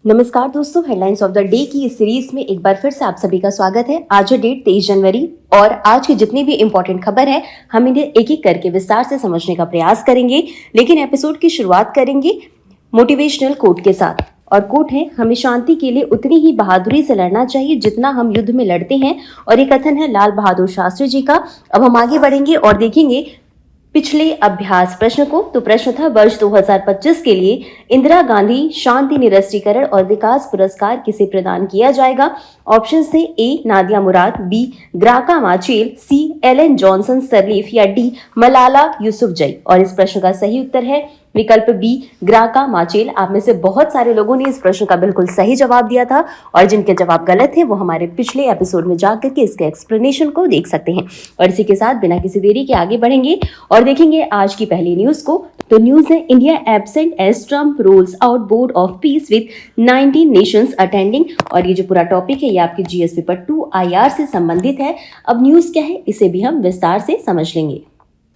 नमस्कार दोस्तों, headlines of the day की इस सीरीज में एक बार फिर से आप सभी का स्वागत है। आज है डेट 23 जनवरी और आज की जितनी भी इंपॉर्टेंट खबर है हम इन्हें एक एक करके विस्तार से समझने का प्रयास करेंगे। लेकिन एपिसोड की शुरुआत करेंगे मोटिवेशनल कोट के साथ और कोट है, हमें शांति के लिए उतनी ही बहादुरी से लड़ना चाहिए जितना हम युद्ध में लड़ते हैं। और ये कथन है लाल बहादुर शास्त्री जी का। अब हम आगे बढ़ेंगे और देखेंगे पिछले अभ्यास प्रश्न को। तो प्रश्न था वर्ष 2025 के लिए इंदिरा गांधी शांति निरस्त्रीकरण और विकास पुरस्कार किसे प्रदान किया जाएगा। ऑप्शन थे ए नादिया मुराद, बी ग्राका माचेल, सी एलन जॉनसन सरलीफ या डी मलाला यूसुफजई। और इस प्रश्न का सही उत्तर है विकल्प बी ग्राका माचेल। आप में से बहुत सारे लोगों ने इस प्रश्न का बिल्कुल सही जवाब दिया था और जिनके जवाब गलत थे वो हमारे पिछले एपिसोड में जाकर के इसके एक्सप्लेनेशन को देख सकते हैं। और इसी के साथ बिना किसी देरी के आगे बढ़ेंगे और देखेंगे आज की पहली न्यूज को। तो न्यूज है India absent as Trump rolls out board of peace with 19 nations attending. और ये जो पूरा टॉपिक है ये आपकी जीएस पेपर 2 IR से संबंधित है। अब न्यूज क्या है इसे भी हम विस्तार से समझ लेंगे।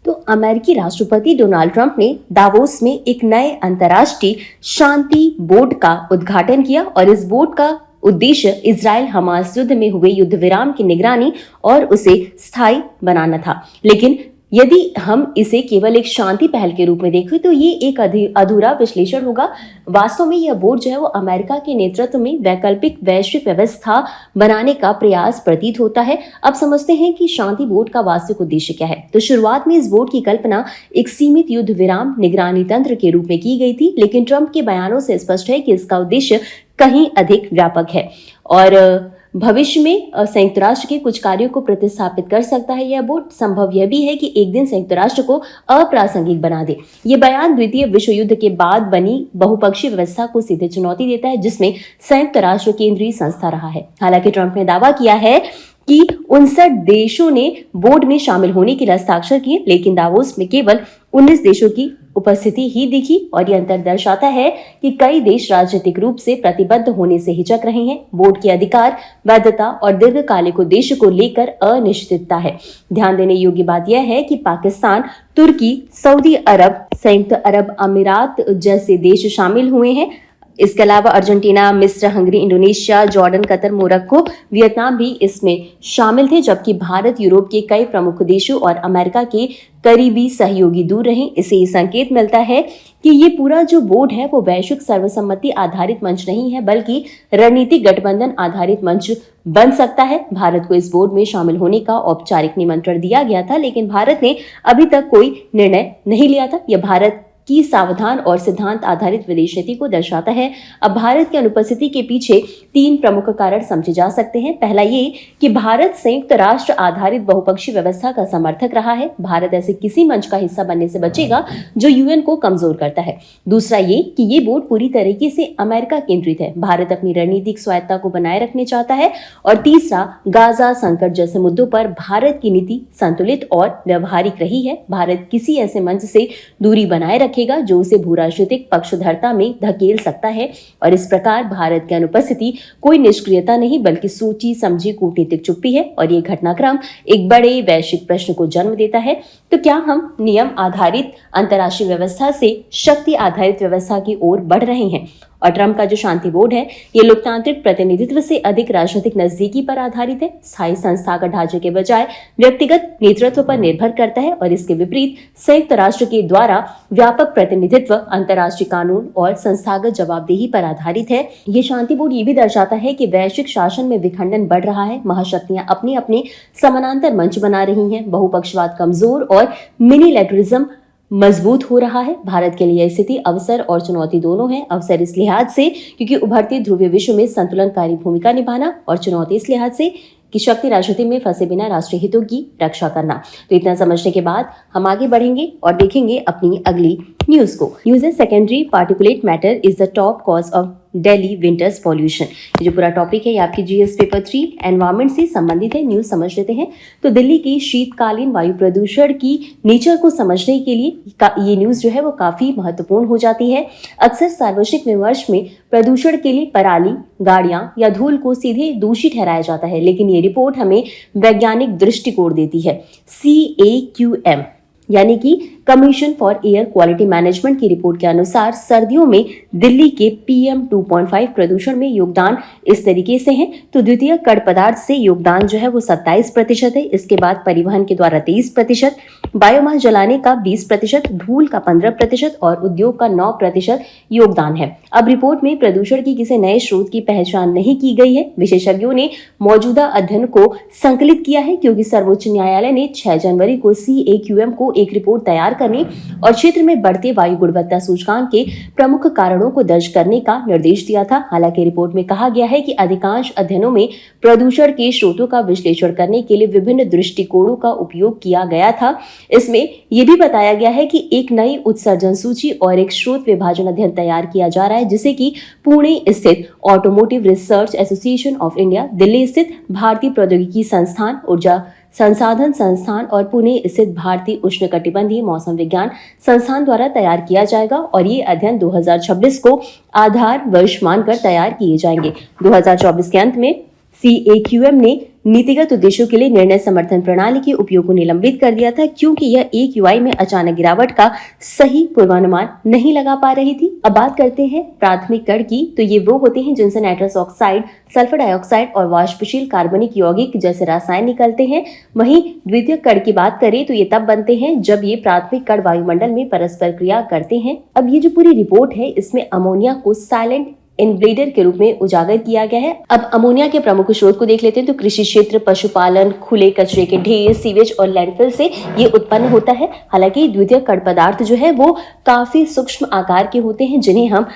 तो अमेरिकी राष्ट्रपति डोनाल्ड ट्रंप ने दावोस में एक नए अंतर्राष्ट्रीय शांति बोर्ड का उद्घाटन किया और इस बोर्ड का उद्देश्य इजराइल हमास युद्ध में हुए युद्ध विराम की निगरानी और उसे स्थायी बनाना था। लेकिन यदि हम इसे केवल एक शांति पहल के रूप में देखें तो ये एक अधूरा विश्लेषण होगा। वास्तव में यह बोर्ड जो है वो अमेरिका के नेतृत्व में वैकल्पिक वैश्विक व्यवस्था बनाने का प्रयास प्रतीत होता है। अब समझते हैं कि शांति बोर्ड का वास्तविक उद्देश्य क्या है। तो शुरुआत में इस बोर्ड की कल्पना एक सीमित युद्ध विराम निगरानी तंत्र के रूप में की गई थी, लेकिन ट्रंप के बयानों से स्पष्ट है कि इसका उद्देश्य कहीं अधिक व्यापक है और भविष्य में संयुक्त राष्ट्र के कुछ कार्यों को प्रतिस्थापित कर सकता है। यह बोर्ड संभव यह भी है कि एक दिन संयुक्त राष्ट्र को अप्रासंगिक बना दे। ये बयान द्वितीय विश्व युद्ध के बाद बनी बहुपक्षीय व्यवस्था को सीधे चुनौती देता है जिसमें संयुक्त राष्ट्र केंद्रीय संस्था रहा है। हालांकि ट्रंप ने दावा किया है कि 59 देशों ने बोर्ड में शामिल होने के लिए हस्ताक्षर किए, लेकिन दावोस में केवल 19 देशों की उपस्थिति ही दिखी और यह अंतर दर्शाता है कि कई देश राजनीतिक रूप से प्रतिबद्ध होने से हिचक रहे हैं। बोर्ड के अधिकार, वैधता और दीर्घकालिक उद्देश्य को लेकर अनिश्चितता है। ध्यान देने योग्य बात यह है कि पाकिस्तान, तुर्की, सऊदी अरब, संयुक्त अरब अमीरात जैसे देश शामिल हुए हैं। इसके अलावा अर्जेंटीना, मिस्र, Hungary, Indonesia, Jordan, Qatar, Morocco, Vietnam भी इसमें शामिल थे, जबकि भारत, यूरोप के कई प्रमुख देशों और अमेरिका के करीबी सहयोगी दूर रहे। इससे ये संकेत मिलता है कि ये पूरा जो बोर्ड है वो वैश्विक सर्वसम्मति आधारित मंच नहीं है बल्कि रणनीतिक गठबंधन आधारित मंच बन सकता है। भारत को इस बोर्ड में शामिल होने का औपचारिक निमंत्रण दिया गया था, लेकिन भारत ने अभी तक कोई निर्णय नहीं लिया था। यह भारत की सावधान और सिद्धांत आधारित विदेश नीति को दर्शाता है। अब भारत की अनुपस्थिति के पीछे 3 प्रमुख कारण समझे जा सकते हैं। पहला ये कि भारत संयुक्त राष्ट्र आधारित बहुपक्षीय व्यवस्था का समर्थक रहा है। भारत ऐसे किसी मंच का हिस्सा बनने से बचेगा जो यूएन को कमजोर करता है। दूसरा ये कि ये बोर्ड पूरी तरीके से अमेरिका केंद्रित है। भारत अपनी रणनीतिक स्वायत्ता को बनाए रखने चाहता है। और तीसरा, गाजा संकट जैसे मुद्दों पर भारत की नीति संतुलित और व्यवहारिक रही है। भारत किसी ऐसे मंच से दूरी बनाए रखेगा जो उसे भूराजनीतिक पक्षधरता में धकेल सकता है। और इस प्रकार भारत की अनुपस्थिति कोई निष्क्रियता नहीं बल्कि सोची समझी कूटनीतिक चुप्पी है। और ये घटनाक्रम एक बड़े वैश्विक प्रश्न को जन्म देता है। तो क्या हम नियम आधारित अंतर्राष्ट्रीय व्यवस्था से शक्ति आधारित व्यवस्था की ओर बढ़ रहे हैं? और ट्रंप का जो शांति बोर्ड है ये लोकतांत्रिक प्रतिनिधित्व से अधिक राजनीतिक नजदीकी पर आधारित है। स्थायी संस्थागत ढांचे के बजाय व्यक्तिगत नेतृत्व पर निर्भर करता है और इसके विपरीत संयुक्त राष्ट्र के द्वारा व्यापक प्रतिनिधित्व, अंतर्राष्ट्रीय कानून और संस्थागत जवाबदेही पर आधारित है। ये शांति बोर्ड ये भी दर्शाता है कि वैश्विक शासन में विखंडन बढ़ रहा है। महाशक्तियां अपने अपने समानांतर मंच बना रही हैं। बहुपक्षवाद कमजोर और मिनीलैटरिज्म मजबूत हो रहा है। भारत के लिए स्थिति अवसर और चुनौती दोनों है। अवसर इस लिहाज से क्योंकि उभरते ध्रुवीय विश्व में संतुलनकारी भूमिका निभाना और चुनौती इस लिहाज से कि शक्ति राजनीति में फंसे बिना राष्ट्रीय हितों की रक्षा करना। तो इतना समझने के बाद हम आगे बढ़ेंगे और देखेंगे अपनी अगली न्यूज को। न्यूज है secondary particulate matter is the top cause of Delhi winters pollution. ये जो पूरा टॉपिक है ये आपकी जीएस पेपर 3 एनवायरमेंट से संबंधित है। न्यूज समझ लेते हैं। तो दिल्ली की शीतकालीन वायु प्रदूषण की नेचर को समझने के लिए ये न्यूज जो है वो काफी महत्वपूर्ण हो जाती है। अक्सर सार्वजनिक विमर्श में प्रदूषण के लिए पराली, गाड़ियां या धूल को सीधे दोषी ठहराया जाता है, लेकिन ये रिपोर्ट हमें वैज्ञानिक दृष्टिकोण देती है। CAQM यानी कि commission for air quality management की रिपोर्ट के अनुसार सर्दियों में दिल्ली के PM 2.5 प्रदूषण में योगदान इस तरीके से है। तो द्वितीय कड़ पदार्थ से योगदान जो है वो 27% है। इसके बाद परिवहन के द्वारा 23%, बायोमास जलाने का 20%, धूल का 15% और उद्योग का 9% योगदान है। अब रिपोर्ट में प्रदूषण की किसी नए स्रोत की पहचान नहीं की गई है। विशेषज्ञों ने मौजूदा अध्ययन को संकलित किया है क्योंकि सर्वोच्च न्यायालय ने 6 जनवरी को CAQM को एक रिपोर्ट तैयार करने और क्षेत्र में बढ़ते वायु गुणवत्ता सूचकांक के प्रमुख कारणों को दर्ज करने का निर्देश दिया था। हालांकि रिपोर्ट में कहा गया है कि अधिकांश अध्ययनों में प्रदूषण के स्रोतों का विश्लेषण करने के लिए विभिन्न दृष्टिकोणों का उपयोग किया गया था। इसमें यह भी बताया गया है कि एक नई उत्सर्जन सूची और एक स्रोत विभाजन अध्ययन तैयार किया जा रहा है, जिसे कि पुणे स्थित automotive research association of India, Delhi स्थित भारतीय प्रौद्योगिकी संस्थान, ऊर्जा संसाधन संस्थान और पुणे स्थित भारतीय उष्णकटिबंधीय मौसम विज्ञान संस्थान द्वारा तैयार किया जाएगा और ये अध्ययन 2026 को आधार वर्ष मानकर तैयार किए जाएंगे। 2024 के अंत में CAQM ने नीतिगत उद्देश्यों के लिए निर्णय समर्थन प्रणाली के उपयोग को निलंबित कर दिया था क्योंकि यह AQI में अचानक गिरावट का सही पूर्वानुमान नहीं लगा पा रही थी। अब बात करते हैं प्राथमिक कण की। तो ये वो होते हैं जिनसे नाइट्रस ऑक्साइड, सल्फर डाइऑक्साइड और वाष्पशील कार्बनिक यौगिक जैसे रसायन निकलते हैं। वहीं द्वितीयक कण की बात करें तो ये तब बनते हैं जब ये प्राथमिक कण वायुमंडल में परस्पर क्रिया करते हैं। अब ये जो पूरी रिपोर्ट है इसमें अमोनिया को साइलेंट इनब्रेडर के रूप में उजागर किया गया है। अब अमोनिया के प्रमुख स्रोत को देख लेते हैं। तो कृषि क्षेत्र, पशुपालन, खुले कचरे के ढेर, सीवेज और लैंडफिल से ये उत्पन्न होता है। हालांकि द्वितीय कण पदार्थ जो है वो काफी सूक्ष्म आकार के होते हैं जिन्हें हम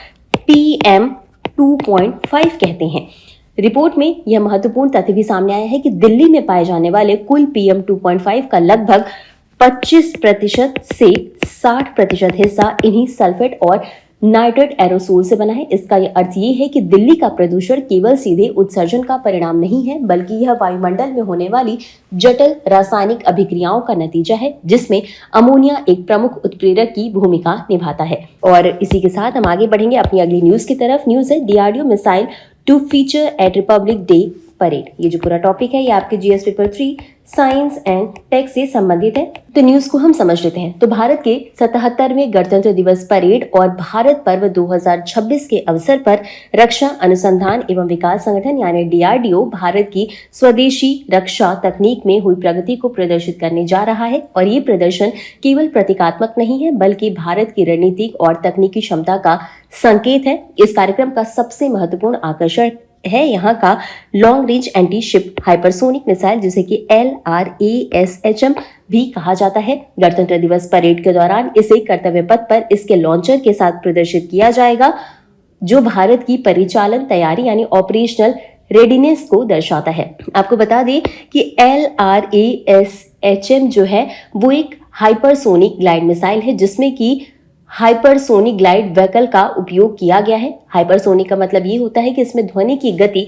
PM 2.5 कहते हैं। रिपोर्ट में यह महत्वपूर्ण तथ्य भी सामने आया है कि दिल्ली में पाए जाने वाले कुल PM 2.5 का लगभग 25% से 60% हिस्सा इन्हीं सल्फेट और नाइट्रेट एरोसोल से बना है। इसका यह अर्थ ये है कि दिल्ली का प्रदूषण केवल सीधे उत्सर्जन का परिणाम नहीं है, बल्कि यह वायुमंडल में होने वाली जटिल रासायनिक अभिक्रियाओं का नतीजा है, जिसमें अमोनिया एक प्रमुख उत्प्रेरक की भूमिका निभाता है। और इसी के साथ हम आगे बढ़ेंगे अपनी अगली न्यूज की तरफ। न्यूज है DRDO missile to feature at Republic Day parade. ये जो पूरा टॉपिक है ये आपके GS paper 3 science and tech से संबंधित है। तो न्यूज को हम समझ लेते हैं। तो भारत के 77वें गणतंत्र दिवस परेड और भारत पर्व 2026 के अवसर पर रक्षा अनुसंधान एवं विकास संगठन यानी DRDO भारत की स्वदेशी रक्षा तकनीक में हुई प्रगति को प्रदर्शित करने जा रहा है। और ये प्रदर्शन केवल प्रतीकात्मक नहीं है बल्कि भारत की रणनीतिक और तकनीकी क्षमता का संकेत है। इस कार्यक्रम का सबसे महत्वपूर्ण आकर्षण है यहाँ का long range anti ship hypersonic missile, जिसे कि LRASHM भी कहा जाता है। गणतंत्र दिवस परेड के दौरान इसे कर्तव्य पथ पर इसके लॉन्चर के साथ प्रदर्शित किया जाएगा, जो भारत की परिचालन तैयारी यानी ऑपरेशनल रेडीनेस को दर्शाता है। आपको बता दें कि LRASHM जो है वो एक हाइपरसोनिक ग्लाइड मिसाइल है, जिसमें कि हाइपरसोनिक ग्लाइड व्हीकल का उपयोग किया गया है। हाइपरसोनिक का मतलब ये होता है कि इसमें ध्वनि की गति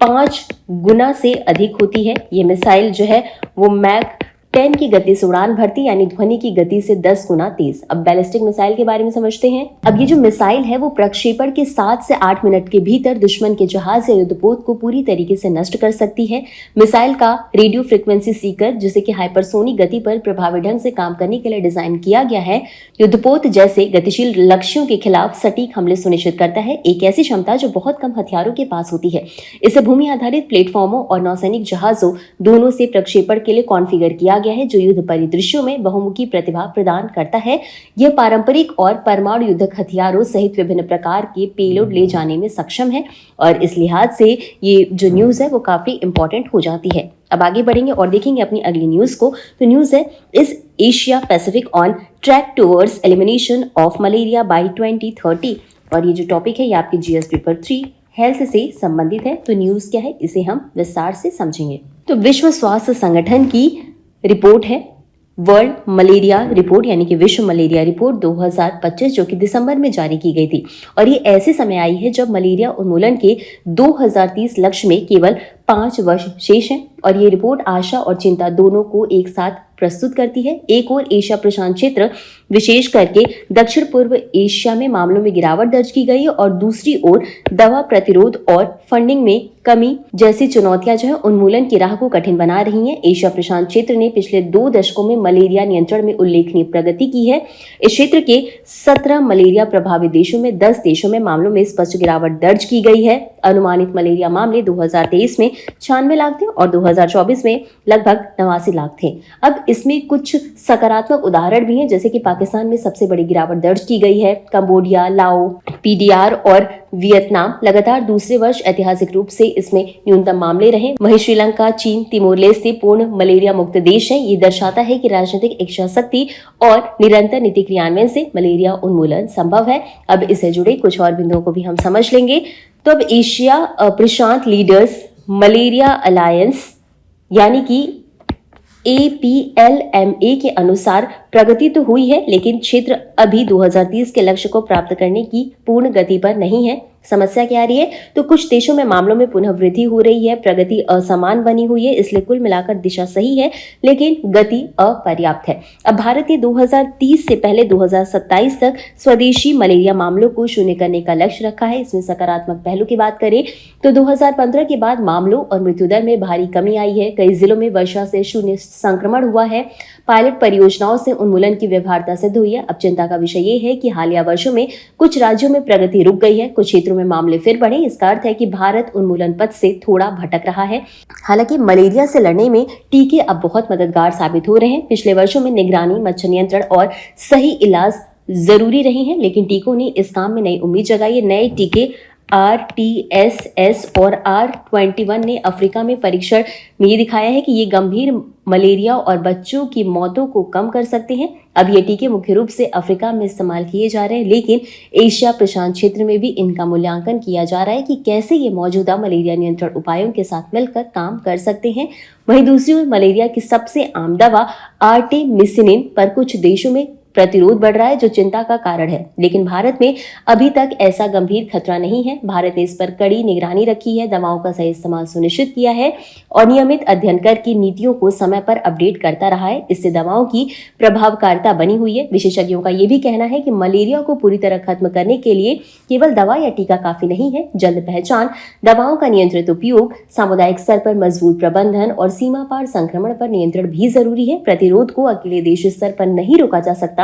5 गुना से अधिक होती है। ये मिसाइल जो है वो मैक 10 की गति से उड़ान भरती यानी ध्वनि की गति से 10 गुना तेज। अब बैलिस्टिक मिसाइल के बारे में समझते हैं। अब ये जो मिसाइल है वो प्रक्षेपण के 7 से 8 मिनट के भीतर दुश्मन के जहाज या युद्धपोत को पूरी तरीके से नष्ट कर सकती है। मिसाइल का रेडियो फ्रिक्वेंसी सीकर, जिसे कि हाइपरसोनिक गति पर प्रभावी ढंग से काम करने के लिए डिजाइन किया गया है, युद्धपोत जैसे गतिशील लक्ष्यों के खिलाफ सटीक हमले सुनिश्चित करता है। एक ऐसी क्षमता जो बहुत कम हथियारों के पास होती है। इसे भूमि आधारित प्लेटफॉर्मों और नौसैनिक जहाजों दोनों से प्रक्षेपण के लिए कॉन्फ़िगर किया गया है, जो युद्ध परिदृश्यों में बहुमुखी प्रतिभा प्रदान करता है। यह पारंपरिक और परमाणु युद्धक हथियारों सहित विभिन्न प्रकार के पेलोड ले जाने में सक्षम है और इस लिहाज से ये जो न्यूज है वो काफी इंपॉर्टेंट हो जाती है। अब आगे बढ़ेंगे और देखेंगे अपनी अगली न्यूज को। तो न्यूज है इस Asia Pacific on track towards elimination of malaria by 2030। और ये जो टॉपिक है ये आपके GS पेपर 3 हेल्थ से संबंधित है। तो न्यूज क्या है इसे हम विस्तार से समझेंगे। तो विश्व स्वास्थ्य संगठन की रिपोर्ट है वर्ल्ड मलेरिया रिपोर्ट यानी कि विश्व मलेरिया रिपोर्ट 2025, जो कि दिसंबर में जारी की गई थी। और ये ऐसे समय आई है जब मलेरिया उन्मूलन के 2030 लक्ष्य में केवल 5 वर्ष शेष हैं। और ये रिपोर्ट आशा और चिंता दोनों को एक साथ प्रस्तुत करती है। एक और एशिया प्रशांत क्षेत्र विशेष करके दक्षिण पूर्व एशिया में मामलों में गिरावट दर्ज की गई है और दूसरी ओर दवा प्रतिरोध और फंडिंग में कमी जैसी चुनौतियां जो है उन्मूलन की राह को कठिन बना रही हैं। एशिया प्रशांत क्षेत्र ने पिछले 2 दशकों में मलेरिया नियंत्रण में उल्लेखनीय प्रगति की है। इस क्षेत्र के 17 मलेरिया प्रभावित देशों में 10 देशों में मामलों में स्पष्ट गिरावट दर्ज की गई है। अनुमानित मलेरिया मामले 2023 में 96 लाख थे और 2024 में लगभग 89 लाख थे। अब इसमें कुछ सकारात्मक उदाहरण भी हैं, जैसे कि पाकिस्तान में सबसे बड़ी गिरावट दर्ज की गई है। कंबोडिया, लाओ, पीडीआर और वियतनाम लगातार दूसरे वर्ष ऐतिहासिक रूप से इसमें न्यूनतम मामले रहे। वहीं श्रीलंका, चीन, तिमोर लेस्ते पूर्ण मलेरिया मुक्त देश है। ये दर्शाता है कि राजनीतिक इच्छा शक्ति और निरंतर नीति क्रियान्वयन से मलेरिया उन्मूलन संभव है। अब इससे जुड़े कुछ और बिंदुओं को भी हम समझ लेंगे। तो अब एशिया प्रशांत लीडर्स मलेरिया अलायंस यानी कि APLMA के अनुसार प्रगति तो हुई है, लेकिन क्षेत्र अभी 2030 के लक्ष्य को प्राप्त करने की पूर्ण गति पर नहीं है। समस्या क्या आ रही है? तो कुछ देशों में मामलों में पुनः वृद्धि हो रही है, प्रगति असमान बनी हुई है, इसलिए कुल मिलाकर दिशा सही है लेकिन गति अपर्याप्त है। अब भारत ने 2030 से पहले 2027 तक स्वदेशी मलेरिया मामलों को शून्य करने का लक्ष्य रखा है। इसमें सकारात्मक पहलू की बात करें तो 2015 के बाद मामलों और मृत्यु दर में भारी कमी आई है। कई जिलों में वर्षा से शून्य संक्रमण हुआ है। पायलट परियोजनाओं से उन्मूलन की व्यवहार्यता सिद्ध हुई है। अब चिंता का विषय ये है कि हालिया वर्षों में कुछ राज्यों में प्रगति रुक गई है, कुछ क्षेत्रों में मामले फिर बढ़े। इसका अर्थ है कि भारत उन्मूलन पथ से थोड़ा भटक रहा है। हालांकि मलेरिया से लड़ने में टीके अब बहुत मददगार साबित हो रहे हैं। पिछले वर्षों में निगरानी, मच्छर नियंत्रण और सही इलाज जरूरी रहे हैं, लेकिन टीकों ने इस काम में नई उम्मीद जगाई है। नए टीके RTS और R21 ने अफ्रीका में परीक्षण में ये दिखाया है कि ये गंभीर मलेरिया और बच्चों की मौतों को कम कर सकते हैं। अब ये टीके मुख्य रूप से अफ्रीका में इस्तेमाल किए जा रहे हैं, लेकिन एशिया प्रशांत क्षेत्र में भी इनका मूल्यांकन किया जा रहा है कि कैसे ये मौजूदा मलेरिया नियंत्रण उपायों के साथ मिलकर काम कर सकते हैं। वहीं दूसरी ओर मलेरिया की सबसे आम दवा आर्टेमिसिनिन पर कुछ देशों में प्रतिरोध बढ़ रहा है, जो चिंता का कारण है, लेकिन भारत में अभी तक ऐसा गंभीर खतरा नहीं है। भारत ने इस पर कड़ी निगरानी रखी है, दवाओं का सही इस्तेमाल सुनिश्चित किया है और नियमित अध्ययन करके नीतियों को समय पर अपडेट करता रहा है। इससे दवाओं की प्रभावकारिता बनी हुई है। विशेषज्ञों का यह भी कहना है कि मलेरिया को पूरी तरह खत्म करने के लिए केवल दवा या टीका काफी नहीं है। जल्द पहचान, दवाओं का नियंत्रित उपयोग, सामुदायिक स्तर पर मजबूत प्रबंधन और सीमा पार संक्रमण पर नियंत्रण भी जरूरी है। प्रतिरोध को अकेले देश स्तर पर नहीं रोका जा सकता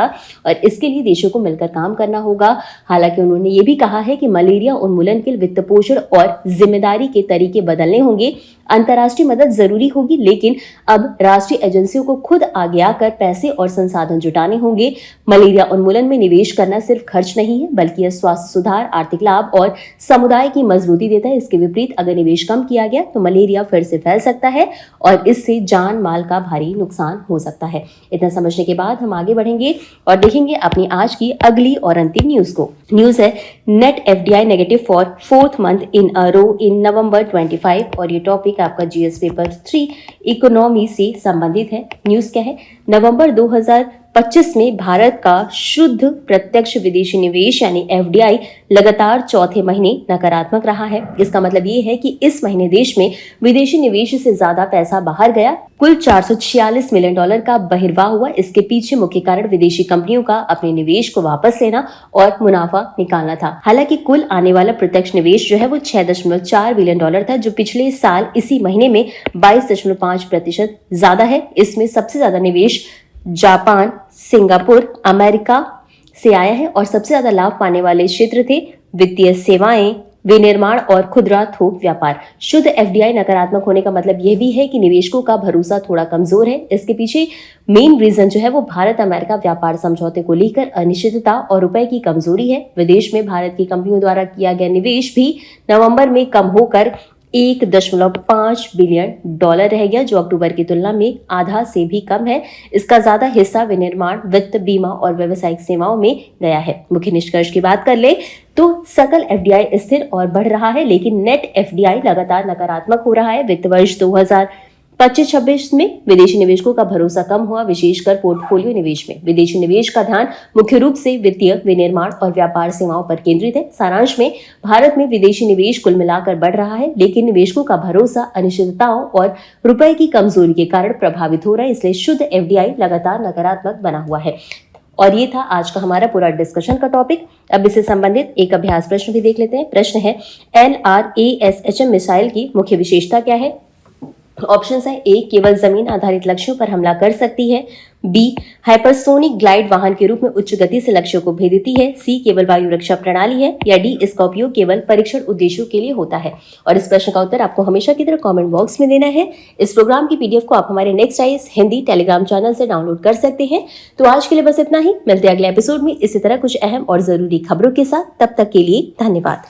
और इसके लिए देशों को मिलकर काम करना होगा। हालांकि उन्होंने ये भी कहा है कि मलेरिया उन्मूलन के लिए वित्त पोषण और जिम्मेदारी के तरीके बदलने होंगे। अंतर्राष्ट्रीय मदद जरूरी होगी, लेकिन अब राष्ट्रीय एजेंसियों को खुद आगे आकर पैसे और संसाधन जुटाने होंगे। मलेरिया उन्मूलन में निवेश करना सिर्फ खर्च नहीं है, बल्कि यह स्वास्थ्य सुधार, आर्थिक लाभ और समुदाय की मजबूती देता है। इसके विपरीत अगर निवेश कम किया गया तो मलेरिया फिर से फैल सकता है और इससे जान माल का भारी नुकसान हो सकता है। इतना समझने के बाद हम आगे बढ़ेंगे और देखेंगे अपनी आज की अगली और अंतिम न्यूज को। न्यूज है net FDI negative for 4th month in a row in November 25 और ये टॉपिक आपका GS पेपर 3 इकोनॉमी से संबंधित है। न्यूज क्या है? नवंबर 2025 में भारत का शुद्ध प्रत्यक्ष विदेशी निवेश यानी FDI लगातार चौथे महीने नकारात्मक रहा है। इसका मतलब ये है कि इस महीने देश में विदेशी निवेश से ज्यादा पैसा बाहर गया। कुल $446 मिलियन का बहिर्वाह हुआ। इसके पीछे मुख्य कारण विदेशी कंपनियों का अपने निवेश को वापस लेना और मुनाफा निकालना था। हालांकि कुल आने वाला प्रत्यक्ष निवेश जो है वो $6.4 बिलियन था, जो पिछले साल इसी महीने में 22.5% ज्यादा है। इसमें सबसे ज्यादा निवेश जापान, सिंगापुर, अमेरिका से आया है और सबसे ज्यादा लाभ पाने वाले क्षेत्र थे वित्तीय सेवाएं, विनिर्माण और खुदरा थोक व्यापार। शुद्ध FDI नकारात्मक होने का मतलब यह भी है कि निवेशकों का भरोसा थोड़ा कमजोर है। इसके पीछे मेन रीजन जो है वो भारत अमेरिका व्यापार समझौते को लेकर अनिश्चितता और रुपए की कमजोरी है। विदेश में भारत की कंपनियों द्वारा किया गया निवेश भी नवंबर में कम होकर $1.5 बिलियन रह गया, जो अक्टूबर की तुलना में आधा से भी कम है। इसका ज्यादा हिस्सा विनिर्माण, वित्त, बीमा और व्यावसायिक सेवाओं में गया है। मुख्य निष्कर्ष की बात कर ले तो सकल FDI स्थिर और बढ़ रहा है, लेकिन नेट FDI लगातार नकारात्मक हो रहा है। वित्त वर्ष 25-26 में विदेशी निवेशकों का भरोसा कम हुआ, विशेषकर पोर्टफोलियो निवेश में। विदेशी निवेश का ध्यान मुख्य रूप से वित्तीय, विनिर्माण और व्यापार सेवाओं पर केंद्रित है। सारांश में भारत में विदेशी निवेश कुल मिलाकर बढ़ रहा है, लेकिन निवेशकों का भरोसा अनिश्चितताओं और रुपए की कमजोरी के कारण प्रभावित हो रहा है, इसलिए शुद्ध एफडीआई लगातार नकारात्मक बना हुआ है। और ये था आज का हमारा पूरा डिस्कशन का टॉपिक। अब इससे संबंधित एक अभ्यास प्रश्न भी देख लेते हैं। प्रश्न है, LRASHM मिसाइल की मुख्य विशेषता क्या है? ऑप्शन है, ए केवल जमीन आधारित लक्ष्यों पर हमला कर सकती है, बी हाइपरसोनिक ग्लाइड वाहन के रूप में उच्च गति से लक्ष्यों को भेजती है, सी केवल वायु रक्षा प्रणाली है, या डी इसका उपयोग केवल परीक्षण उद्देश्यों के लिए होता है। और इस प्रश्न का उत्तर आपको हमेशा की तरह कमेंट बॉक्स में देना है। इस प्रोग्राम की पीडीएफ को आप हमारे next IAS Hindi Telegram channel से डाउनलोड कर सकते हैं। तो आज के लिए बस इतना ही, मिलते हैं अगले एपिसोड में इसी तरह कुछ अहम और जरूरी खबरों के साथ। तब तक के लिए धन्यवाद।